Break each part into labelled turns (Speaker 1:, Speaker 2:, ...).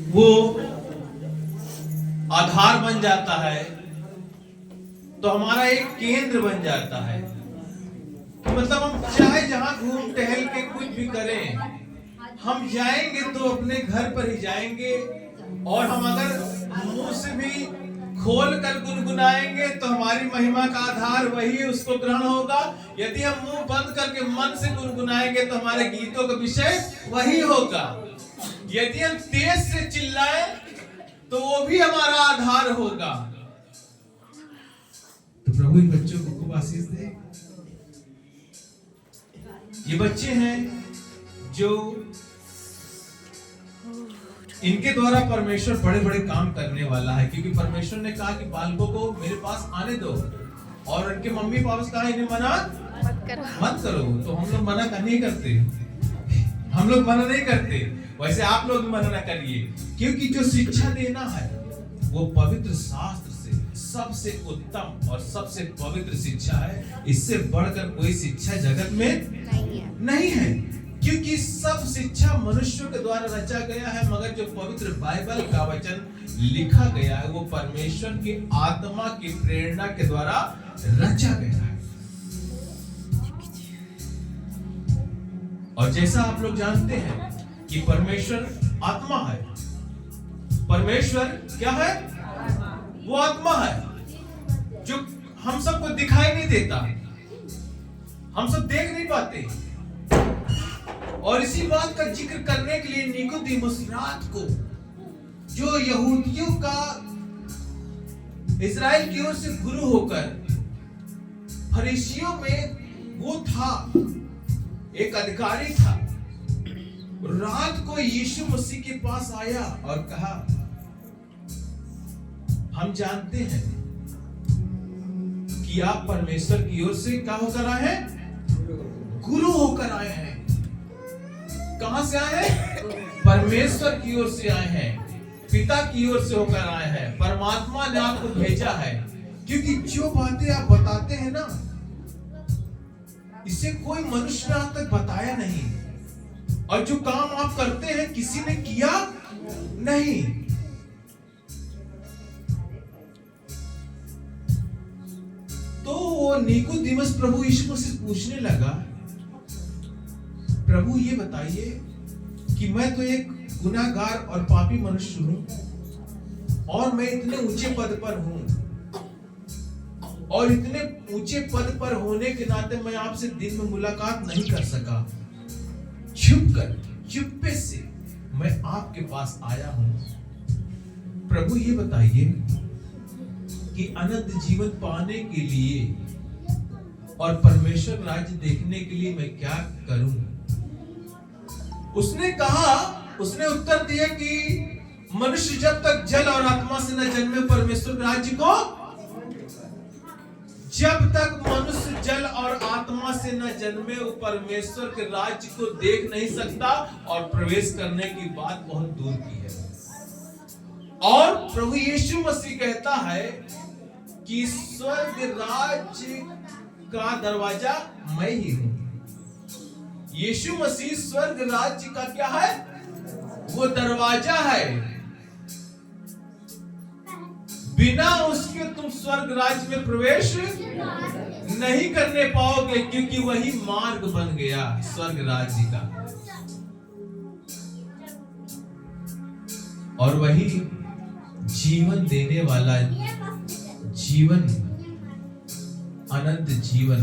Speaker 1: वो आधार बन जाता है, तो हमारा एक केंद्र बन जाता है। मतलब हम चाहे जहां घूम टहल के कुछ भी करें, हम जाएंगे तो अपने घर पर ही जाएंगे। और हम अगर मुंह से भी खोल कर गुनगुनाएंगे तो हमारी महिमा का आधार वही है, उसको ग्रहण होगा। यदि हम मुंह बंद करके मन से गुनगुनाएंगे तो हमारे गीतों का विषय वही होगा। यदि हम तेज से चिल्लाएं तो वो भी हमारा आधार होगा। तो प्रभु इन बच्चों को खूब आशीष दे। ये बच्चे हैं जो इनके द्वारा परमेश्वर बड़े बड़े काम करने वाला है, क्योंकि परमेश्वर ने कहा कि बालकों को मेरे पास आने दो, और उनके मम्मी पापा से कहा इन्हें मना मत करो। तो हम लोग मना नहीं करते, हम लोग मना नहीं करते। वैसे आप लोग मना ना करिए, क्योंकि जो शिक्षा देना है वो पवित्र शास्त्र से सबसे उत्तम और सबसे पवित्र शिक्षा है। इससे बढ़कर कोई शिक्षा जगत में नहीं है, क्योंकि सब शिक्षा मनुष्यों के द्वारा रचा गया है, मगर जो पवित्र बाइबल का वचन लिखा गया है वो परमेश्वर की आत्मा की प्रेरणा के द्वारा रचा गया है। और जैसा आप लोग जानते हैं कि परमेश्वर आत्मा है। परमेश्वर क्या है? वो आत्मा है जो हम सबको दिखाई नहीं देता, हम सब देख नहीं पाते। और इसी बात का जिक्र करने के लिए निकोदेमुस रात को, जो यहूदियों का इस्राएल की ओर से गुरु होकर फरीसियों में वो था, एक अधिकारी था, रात को यीशु मसीह के पास आया और कहा, हम जानते हैं कि आप परमेश्वर की ओर से क्या होकर आए हैं? गुरु होकर आए हैं। कहां से आए हैं? परमेश्वर की ओर से आए हैं, पिता की ओर से होकर आए हैं। परमात्मा ने आपको भेजा है, क्योंकि जो बातें आप बताते हैं ना, इसे कोई मनुष्य ने आज तक बताया नहीं, और जो काम आप करते हैं किसी ने किया नहीं। तो वो निकोदेमुस प्रभु यीशु मसीह से पूछने लगा, प्रभु ये बताइए कि मैं तो एक गुनाहगार और पापी मनुष्य हूं, और मैं इतने ऊंचे पद पर हूं, और इतने ऊंचे पद पर होने के नाते मैं आपसे दिन में मुलाकात नहीं कर सका। चुपके से मैं आपके पास आया हूं। प्रभु ये बताइए कि अनंत जीवन पाने के लिए और परमेश्वर राज्य देखने के लिए मैं क्या करूं? उसने उत्तर दिया कि मनुष्य जब तक जल और आत्मा से न जन्मे परमेश्वर राज्य को, जब तक मनुष्य जल और आत्मा से न जन्मे वो परमेश्वर के राज्य को देख नहीं सकता, और प्रवेश करने की बात बहुत दूर की है। और प्रभु यीशु मसीह कहता है कि स्वर्ग राज्य का दरवाजा मैं ही हूं। यीशु मसीह स्वर्ग राज्य का क्या है? वो दरवाजा है। बिना उसके तुम स्वर्ग राज्य में प्रवेश नहीं करने पाओगे, क्योंकि वही मार्ग बन गया स्वर्ग राज्य का, और वही जीवन देने वाला जीवन, अनंत जीवन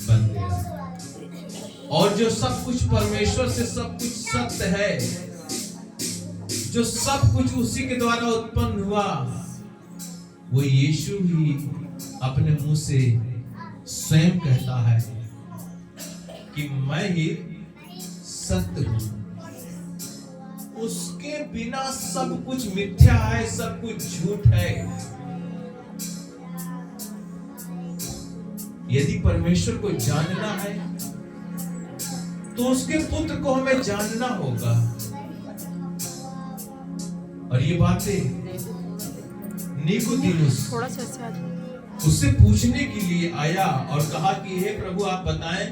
Speaker 1: बन गया। और जो सब कुछ परमेश्वर से सब कुछ सत्य है, जो सब कुछ उसी के द्वारा उत्पन्न हुआ, वो यीशु ही अपने मुंह से स्वयं कहता है कि मैं ही सत्य हूं। उसके बिना सब कुछ मिथ्या है, सब कुछ झूठ है। यदि परमेश्वर को जानना है तो उसके पुत्र को हमें जानना होगा। और ये बातें निकोदेमुस उससे पूछने के लिए आया और कहा कि हे प्रभु, आप बताएं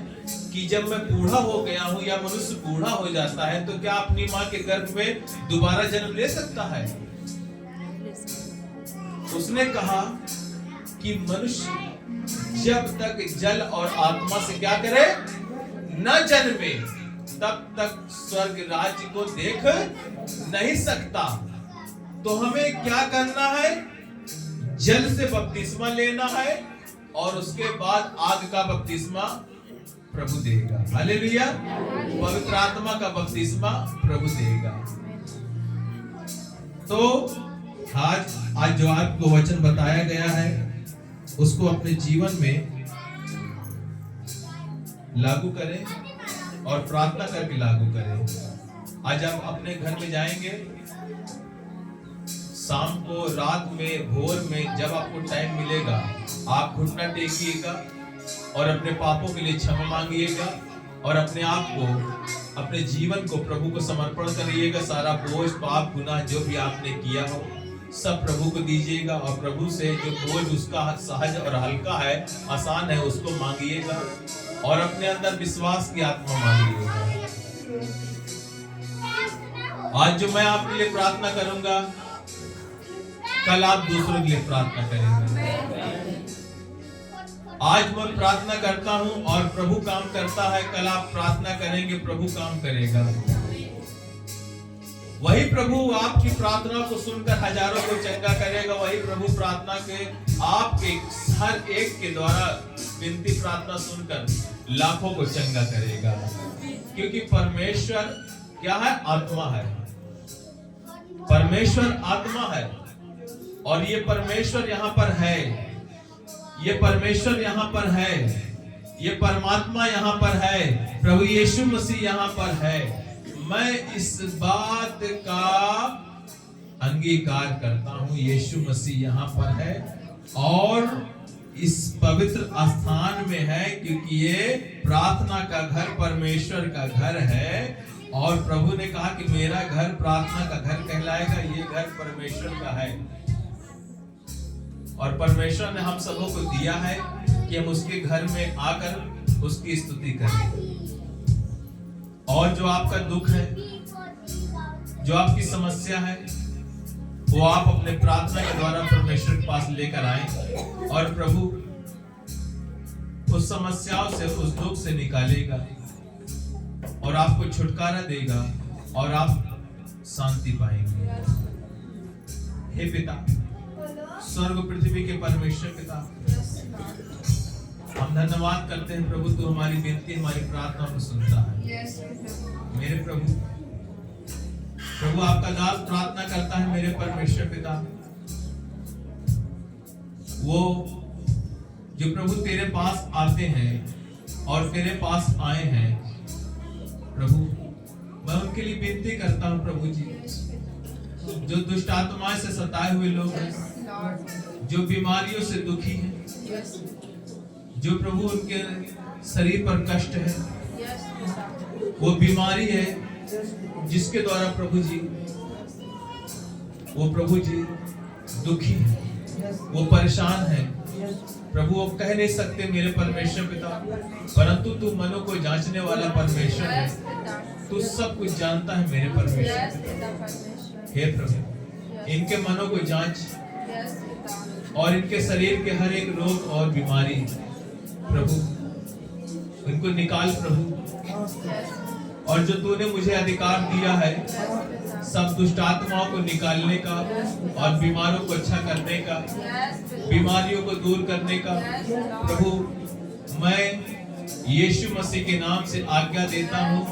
Speaker 1: कि जब मैं बूढ़ा हो गया हूं या मनुष्य बूढ़ा हो जाता है तो क्या अपनी मां के गर्भ में दोबारा जन्म ले सकता है? उसने कहा कि मनुष्य जब तक जल और आत्मा से क्या करे न जन्मे तब तक स्वर्ग राज्य को देख नहीं सकता। तो हमें क्या करना है? जल से बपतिस्मा लेना है और उसके बाद आग का बपतिस्मा प्रभु देगा। हालेलुया। पवित्र आत्मा का बपतिस्मा प्रभु देगा। तो आज जो आपको वचन बताया गया है उसको अपने जीवन में लागू करें और प्रार्थना करके लागू करें। आज आप अपने घर में जाएंगे, शाम को, रात में, भोर में, जब आपको टाइम मिलेगा आप घुटना टेकिएगा और अपने पापों के लिए क्षमा मांगिएगा और अपने आप को, अपने जीवन को प्रभु को समर्पण करिएगा। सारा बोझ, पाप, गुनाह जो भी आपने किया हो सब प्रभु को दीजिएगा और प्रभु से जो बोझ उसका सहज और हल्का है, आसान है, उसको मांगिएगा और अपने अंदर विश्वास की आत्मा मांगिएगा। आज जो मैं आपके लिए प्रार्थना करूंगा कल आप दूसरों के लिए प्रार्थना करेंगे। आज मैं प्रार्थना करता हूं और प्रभु काम करता है, कल आप प्रार्थना करेंगे, प्रभु काम करेगा। वही प्रभु आपकी प्रार्थना को सुनकर हजारों को चंगा करेगा। वही प्रभु प्रार्थना के आपके हर एक के द्वारा विनती प्रार्थना सुनकर लाखों को चंगा करेगा। क्योंकि परमेश्वर क्या है? आत्मा है। परमेश्वर आत्मा है और ये परमेश्वर यहाँ पर है, ये परमेश्वर यहाँ पर है, ये परमात्मा यहाँ पर है, प्रभु यीशु मसीह यहाँ पर है। मैं इस बात का अंगीकार करता हूँ, यीशु मसीह यहाँ पर है और इस पवित्र स्थान में है, क्योंकि ये प्रार्थना का घर परमेश्वर का घर है और प्रभु ने कहा कि मेरा घर प्रार्थना का घर कहलाएगा। ये घर परमेश्वर का है और परमेश्वर ने हम सबों को दिया है कि हम उसके घर में आकर उसकी स्तुति करें। और जो आपका दुख है, जो आपकी समस्या है, वो आप अपने प्रार्थना के द्वारा परमेश्वर के पास लेकर आए और प्रभु उस समस्याओं से, उस दुख से निकालेगा और आपको छुटकारा देगा और आप शांति पाएंगे। हे पिता, स्वर्ग पृथ्वी के परमेश्वर पिता, हम धन्यवाद करते हैं प्रभु, तू हमारी विनती, हमारी प्रार्थना को सुनता है। मेरे प्रभु, प्रभु आपका दास प्रार्थना करता है मेरे परमेश्वर पिता, वो जो प्रभु तेरे पास आते हैं और तेरे पास आए हैं प्रभु, मैं उनके लिए विनती करता हूं प्रभु जी, जो दुष्ट आत्माएं से सताए हुए लोग हैं, जो बीमारियों से दुखी हैं, जो प्रभु उनके शरीर पर कष्ट है, वो बीमारी है जिसके द्वारा प्रभु जी, वो प्रभु जी दुखी है, वो परेशान है प्रभु, वो कह नहीं सकते मेरे परमेश्वर पिता, परंतु तू मनों को जांचने वाला परमेश्वर है, तू सब कुछ जानता है मेरे परमेश्वर पिता। हे प्रभु, इनके मनों को जांच और इनके शरीर के हर एक रोग और बीमारी प्रभु इनको निकाल प्रभु, और जो तूने मुझे अधिकार दिया है सब दुष्ट आत्माओं को निकालने का और बीमारों को अच्छा करने का, बीमारियों को दूर करने का प्रभु, मैं यीशु मसीह के नाम से आज्ञा देता हूँ।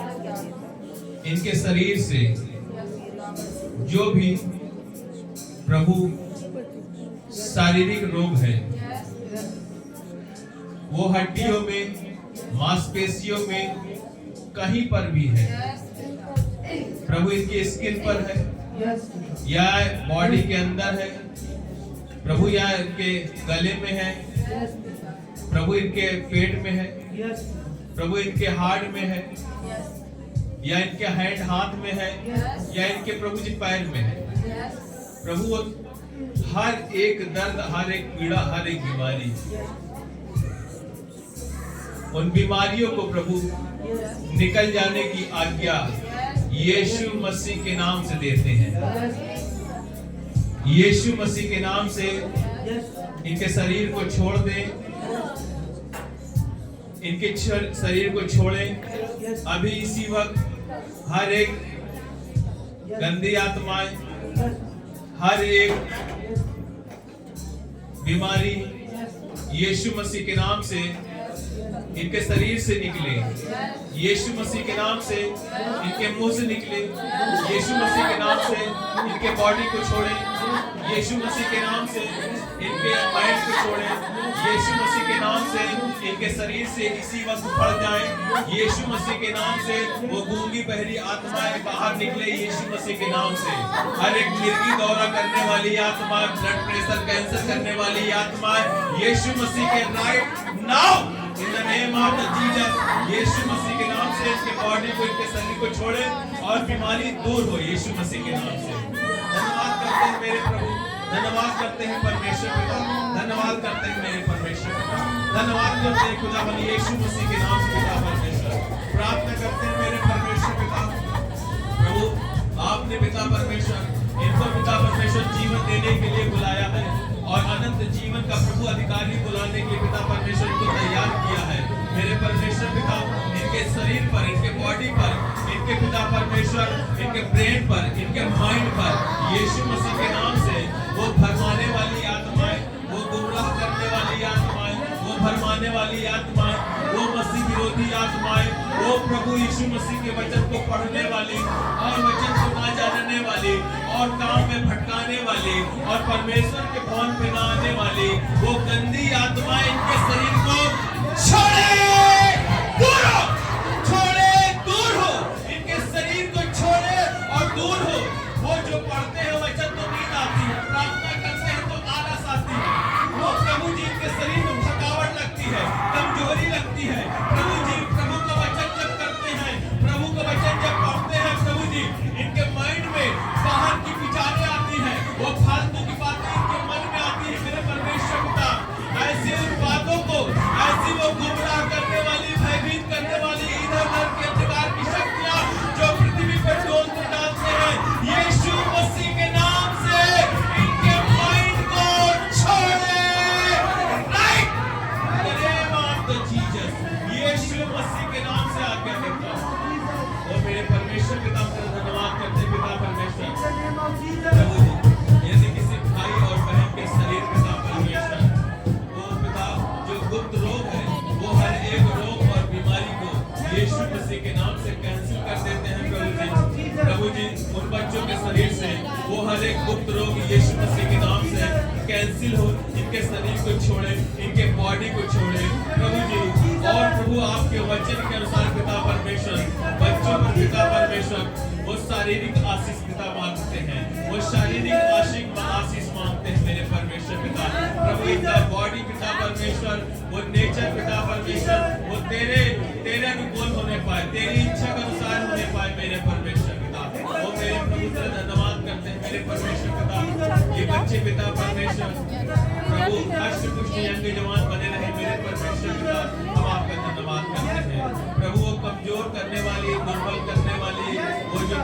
Speaker 1: इनके शरीर से जो भी प्रभु शारीरिक रोग है, वो हड्डियों में, मांसपेशियों में, कहीं पर भी है प्रभु, इनकी स्किन पर है या बॉडी के अंदर है प्रभु, या इनके गले में है प्रभु, इनके पेट में है प्रभु, इनके हार्ट में है या इनके हैंड हाथ में है या इनके प्रभु जी पैर में है प्रभु, हर एक दर्द, हर एक पीड़ा, हर एक बीमारी उन बीमारियों को प्रभु निकल जाने की आज्ञा यीशु मसीह के नाम से देते हैं। यीशु मसीह के नाम से इनके शरीर को छोड़ दें, इनके शरीर को छोड़ें अभी इसी वक्त। हर एक गंदी आत्माएं, हर एक बीमारी यीशु मसीह के नाम से इनके शरीर से निकले, यीशु मसीह के नाम से इनके मुंह से निकले, यीशु मसीह के नाम से इनके बॉडी को छोड़े, यीशु मसीह के नाम से इनके माइंड को छोड़े, यीशु मसीह के नाम से इनके शरीर से इसी वक्त फट जाए, यीशु मसीह के नाम से वो गूंगी बहरी आत्माएं बाहर निकले, यीशु मसीह के नाम से। हर एक मिर्गी दौरा करने वाली आत्मा, ब्लड प्रेशर कैंसर करने वाली आत्माएं यीशु मसीह के right now in the name of Jesus, Yeshu Masih के नाम से इसके बॉडी को, इनके शरीर को छोड़े और बीमारी दूर हो यीशु मसीह के नाम से। धन्यवाद करते हैं मेरे प्रभु, धन्यवाद करते हैं परमेश्वर पिता, धन्यवाद करते हैं मेरे परमेश्वर पिता, धन्यवाद करते हैं खुदावन यीशु मसीह के नाम से पिता परमेश्वर। प्रार्थना करते हैं मेरे परमेश्वर पिता, प्रभु आपने पिता परमेश्वर इनको पिता परमेश्वर जीवन देने के लिए बुलाया है और अनंत जीवन का प्रभु अधिकारी बुलाने के लिए पिता परमेश्वर को तैयार किया है। मेरे परमेश्वर पिता इनके शरीर पर, इनके बॉडी पर, इनके पिता परमेश्वर इनके ब्रेन पर, इनके माइंड पर यीशु मसीह के नाम से वो भरमाने वाली आत्माएं, वो गुमराह करने वाली आत्माएं, वो भरमाने वाली आत्माएं, वो मसीह विरोधी आत्माएं, वो प्रभु यीशु मसीह के वचन को पढ़ने वाली और वचन को ना जानने वाली और काम में भटकाने वाली और परमेश्वर के भवन पे ना आने वाली वो गंदी आत्माएं इनके शरीर को छोड़े, दूर हो, छोड़े, दूर हो, इनके शरीर को छोड़े और दूर हो। वो जो पढ़ते हैं वचन तो नींद आती है, प्रार्थना करते हैं तो आलस आती है, वो प्रभु जी के शरीर में थकावट लगती है, कमजोरी लगती है। प्रभु जी प्रभु का वचन जब करते हैं, प्रभु का वचन जब पढ़ते हैं, प्रभु जी इनके माइंड में बाहर की विचारें आती हैं, वो फालतू की बातें इनके मन में आती है। मेरे परमेश्वर पिता ऐसी उन बातों को, ऐसी वो गुमराह करने वाली, भयभीत करने वाली इधर उधर के अंधकार की शक्तियां जो पृथ्वी पर डोलते डालते हैं यीशु मसीह के नाम से इनके माइंड को छोड़े, right in the name of the Jesus, Yeshu Masih के नाम से आज्ञा देता हूं। और मेरे परमेश्वर पिता का धन्यवाद करते पिता परमेश्वर प्रभु जी, यदि किसी भाई और बहन के शरीर पिता परमेश्वर वो पिता जो गुप्त रोग है, वो हर एक रोग और बीमारी को यीशु मसीह के नाम से कैंसिल कर देते हैं प्रभु जी। प्रभु जी उन बच्चों के शरीर से वो हर एक गुप्त रोग यीशु मसीह के नाम से कैंसिल हो, इनके शरीर को छोड़े, इनके बॉडी को छोड़े प्रभु जी। और प्रभु आपके वचन के अनुसार पिता परमेश्वर बच्चों पर पिता परमेश्वर वो शारीरिक आशीष पिता मांगते हैं, वो शारीरिक आशीष मांगते हैं मेरे परमेश्वर पिता। प्रभु इनका बॉडी पिता परमेश्वर, वो नेचर पिता परमेश्वर, वो तेरे अनुकूल होने पाए, तेरी इच्छा के अनुसार होने पाए मेरे परमेश्वर पिता। वो मेरे प्रभु तेरा धन्यवाद करते हैं मेरे परमेश्वर पिता। ये बच्चे पिता परमेश्वर प्रभु हष्ट पुष्ट यंग जवान बने रहे मेरे परमेश्वर पिता। हम आपका धन्यवाद करते हैं प्रभु। वो कमजोर करने वाली, दुर्बल करने वाली वो जो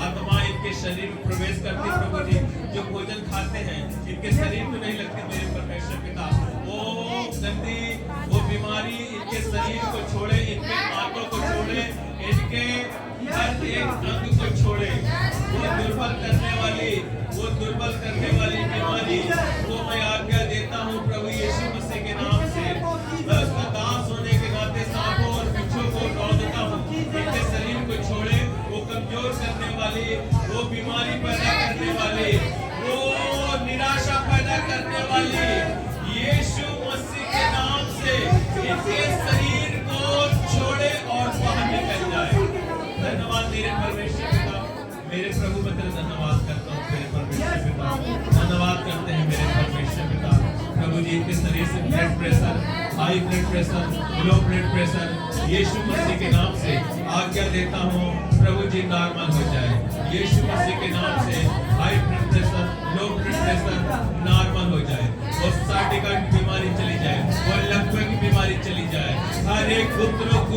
Speaker 1: आत्मा इनके शरीर में प्रवेश करती प्रभु जी, जो भोजन खाते हैं इनके शरीर में नहीं लगती मेरे परमेश्वर पिता। वो गंदी वो बीमारी इनके शरीर को छोड़े, इनके आंतों को छोड़े, इनके हर एक अंग को छोड़े। वो दुर्बल करने वाली बीमारी को मैं आज्ञा देता हूँ प्रभु यीशु मसीह के नाम से। मैं उसका दास होने के नाते सांपों और बिच्छों को तोड़ देता हूँ, इनके शरीर को छोड़े। वो कमजोर करने वाली, वो बीमारी पैदा करने वाली, वो निराशा पैदा करने वाली यीशु मसीह के नाम से इनके शरीर को छोड़े और बाहर निकल जाए। धन्यवाद मेरे परमेश्वर पिता, मेरे प्रभु मैं तेरा धन्यवाद करता हूँ मेरे परमेश्वर पिता। धन्यवाद करते हैं मेरे परमेश्वर पिता। प्रभु जी इनके शरीर से blood pressure, high blood pressure, low blood pressure Yeshu Masih के नाम से आज्ञा देता हूँ प्रभु जी नॉर्मल हो जाए। यीशु मसीह के नाम से high blood pressure, low blood pressure normal हो जाए। वो सार्टिका की बीमारी चली जाए, वो लकवे की बीमारी चली जाए, हर एक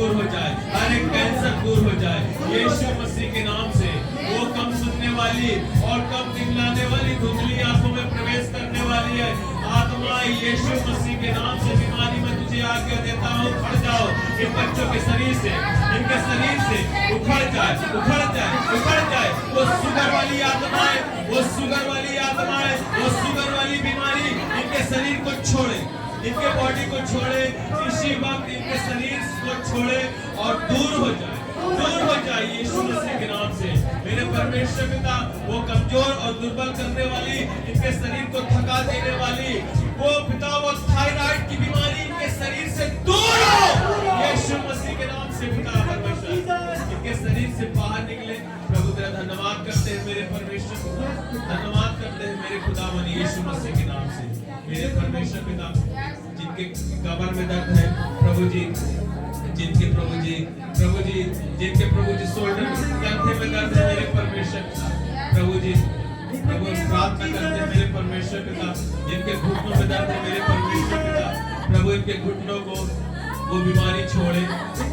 Speaker 1: दूर हो जाए, हर एक कैंसर दूर हो जाए यीशु मसीह के नाम से। वो कम सुनने वाली और कम दिखलाने वाली धुंधली आंखों में प्रवेश करने वाली है आत्मा यीशु मसीह के नाम से बीमारी में तुझे आज्ञा देता हूँ, उखड़ जाओ इन बच्चों के शरीर से, इनके शरीर से उखड़ जाए, उखड़ जाए, उखड़ जाए। वो शुगर वाली आत्माएं, वो शुगर वाली आत्माएं, वो शुगर वाली बीमारी इनके शरीर को छोड़े, इनके बॉडी को छोड़े, इसी वक्त इनके शरीर को छोड़े और दूर हो जाए, दूर हो जाए यीशु मसीह के नाम से। मेरे परमेश्वर पिता वो कमजोर और दुर्बल करने वाली, इनके शरीर को थका देने वाली वो पिता वो थायराइड की बीमारी इनके शरीर से दूर हो यीशु मसीह के नाम से। पिता परमेश्वर इनके शरीर से बाहर निकले। प्रभु तेरा धन्यवाद करते हैं मेरे परमेश्वर, धन्यवाद करते हैं मेरे खुदावन यीशु मसीह के नाम से। मेरे परमेश्वर पिता जिनके कमर में दर्द है प्रभु जी, जिनके प्रभु जी, प्रभु जी, जिनके प्रभु जी शोल्डर कंधे में दर्द है मेरे परमेश्वर प्रभु जी, प्रभु प्रार्थना करते हैं मेरे परमेश्वर पिता जिनके घुटनों में दर्द है मेरे परमेश्वर पिता, प्रभु इनके घुटनों को वो बीमारी छोड़े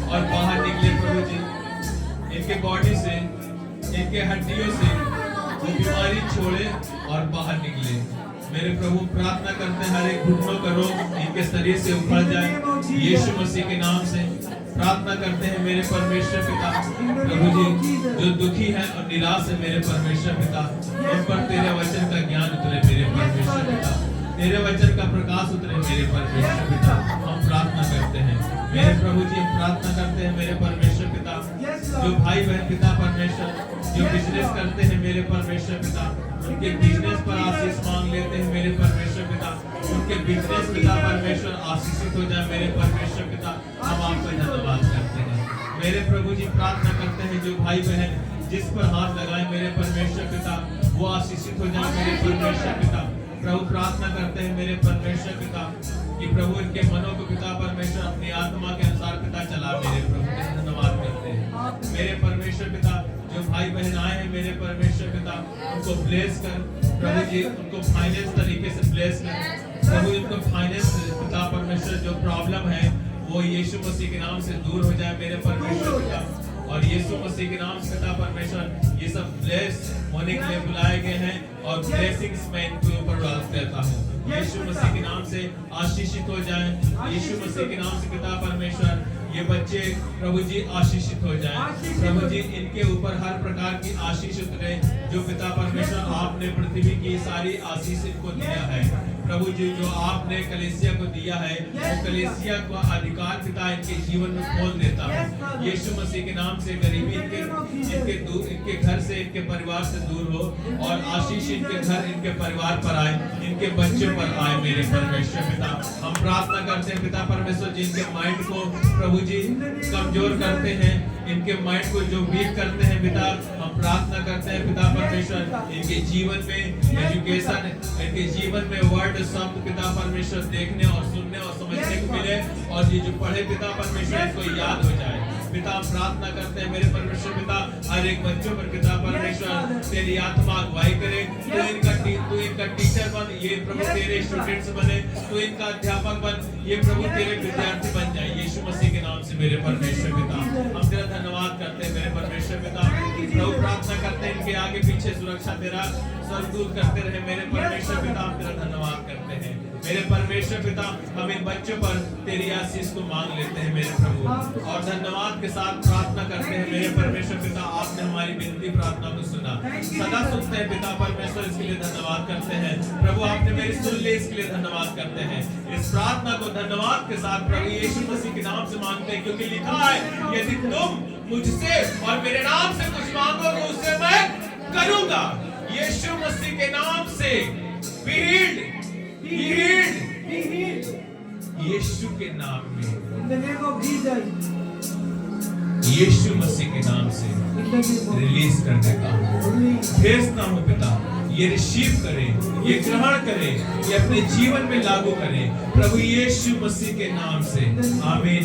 Speaker 1: और बाहर निकले प्रभु जी, इनके बॉडी से, इनके हड्डियों से वो बीमारी छोड़े और बाहर निकले। मेरे प्रभु प्रार्थना करते हैं हर एक घुटनों का रोग इनके शरीर से उखड़ जाए यीशु मसीह के नाम से। प्रार्थना करते हैं मेरे परमेश्वर पिता प्रभु जी जो दुखी है और निराश है मेरे परमेश्वर पिता, उन पर तेरे वचन का ज्ञान उतरे मेरे परमेश्वर पिता, तेरे वचन का प्रकाश उतरे मेरे परमेश्वर पिता। हम प्रार्थना करते हैं मेरे प्रभु जी, हम प्रार्थना करते हैं मेरे परमेश्वर पिता जो भाई बहन पिता परमेश्वर जो बिजनेस करते हैं मेरे परमेश्वर पिता, उनके बिजनेस पर आशीष मांग लेते हैं मेरे परमेश्वर पिता, उनके बिजनेस पिता परमेश्वर आशीषित हो जाए मेरे परमेश्वर पिता। हम आपका धन्यवाद करते हैं मेरे प्रभु जी। प्रार्थना करते हैं जो भाई बहन जिस पर हाथ लगाए मेरे परमेश्वर पिता वो आशीषित हो जाए मेरे परमेश्वर पिता। प्रभु प्रार्थना करते हैं मेरे परमेश्वर पिता कि प्रभु इनके मनों को पिता परमेश्वर अपनी आत्मा के अनुसार पिता चला मेरे प्रभु के धन्यवाद करते हैं मेरे परमेश्वर पिता। जो भाई बहन आए हैं मेरे परमेश्वर पिता उनको ब्लेस कर प्रभु जी, उनको फाइनेंस तरीके से ब्लेस कर प्रभु, उनको फाइनेंस पिता परमेश्वर जो प्रॉब्लम है वो यीशु मसीह के नाम से दूर हो जाए मेरे परमेश्वर पिता, और यीशु मसीह के नाम से पिता परमेश्वर ये सब ब्लेस होने के लिए बुलाए गए हैं और ब्लेसिंग्स मैं इनके ऊपर डाल देता हूँ यीशु मसीह के नाम से आशीषित हो जाएं यीशु मसीह के नाम से पिता परमेश्वर। ये बच्चे प्रभु जी आशीषित हो जाएं प्रभु जी, इनके ऊपर हर प्रकार की आशीष उतरे जो पिता परमेश्वर आपने पृथ्वी की सारी आशीष इनको दिया है प्रभु जी, जो आपने कलीसिया को दिया है वो कलीसिया का अधिकार पिता इनके जीवन में खोल देता है यीशु मसीह के नाम से। गरीबी इनके घर से, इनके परिवार से दूर हो और आशीष इनके घर, इनके परिवार पर आए, इनके बच्चों पर आए मेरे परमेश्वर पिता। हम प्रार्थना करते हैं पिता परमेश्वर जिनके माइंड को प्रभु जी कमजोर करते हैं, इनके माइंड को जो वीक करते हैं पिता, हम प्रार्थना करते हैं पिता परमेश्वर इनके जीवन में एजुकेशन, इनके जीवन में वर्ड शब्द पिता परमेश्वर देखने और सुनने और समझने को मिले और ये जो पढ़े पिता परमेश्वर इनको याद हो जाए पिता। हम प्रार्थना करते हैं मेरे परमेश्वर पिता हर एक बच्चों पर पिता परमेश्वर तेरी आत्मा अगुवाई करे, तू इनका टीचर बन, ये प्रभु तेरे स्टूडेंट्स बने, तू इनका अध्यापक बन, ये प्रभु तेरे विद्यार्थी बन जाए यीशु मसीह के नाम से मेरे परमेश्वर पिता। हम तेरा धन्यवाद करते हैं मेरे परमेश्वर पिता। प्रभु प्रार्थना करते हैं इनके आगे पीछे सुरक्षा तेरा स्वर्गदूत करते रहे मेरे परमेश्वर पिता। हम तेरा धन्यवाद करते हैं मेरे परमेश्वर पिता। हम इन बच्चों पर तेरी आशीष को मांग लेते हैं मेरे प्रभु और धन्यवाद के साथ प्रार्थना करते हैं मेरे परमेश्वर पिता। आपने हमारी विनती प्रार्थना को सुना, सदा सुनते हैं पिता परमेश्वर, इसके लिए धन्यवाद करते हैं प्रभु। आपने मेरी सुन ली, इसके लिए धन्यवाद करते हैं। इस प्रार्थना को धन्यवाद के साथ प्रभु यीशु मसीह के नाम से मांगते हैं, क्योंकि लिखा है यदि तुम मुझसे और मेरे नाम से कुछ मांगोगे उसे मैं करूंगा। यीशु मसीह के नाम से be healed, be healed, be healed। यीशु के नाम में, in the name of Jesus, यीशु मसीह के नाम से रिलीज करने का भेजता हूँ पिता। ये रिसीव करें, ये ग्रहण करें, ये अपने जीवन में लागू करें प्रभु यीशु मसीह के नाम से। आमीन।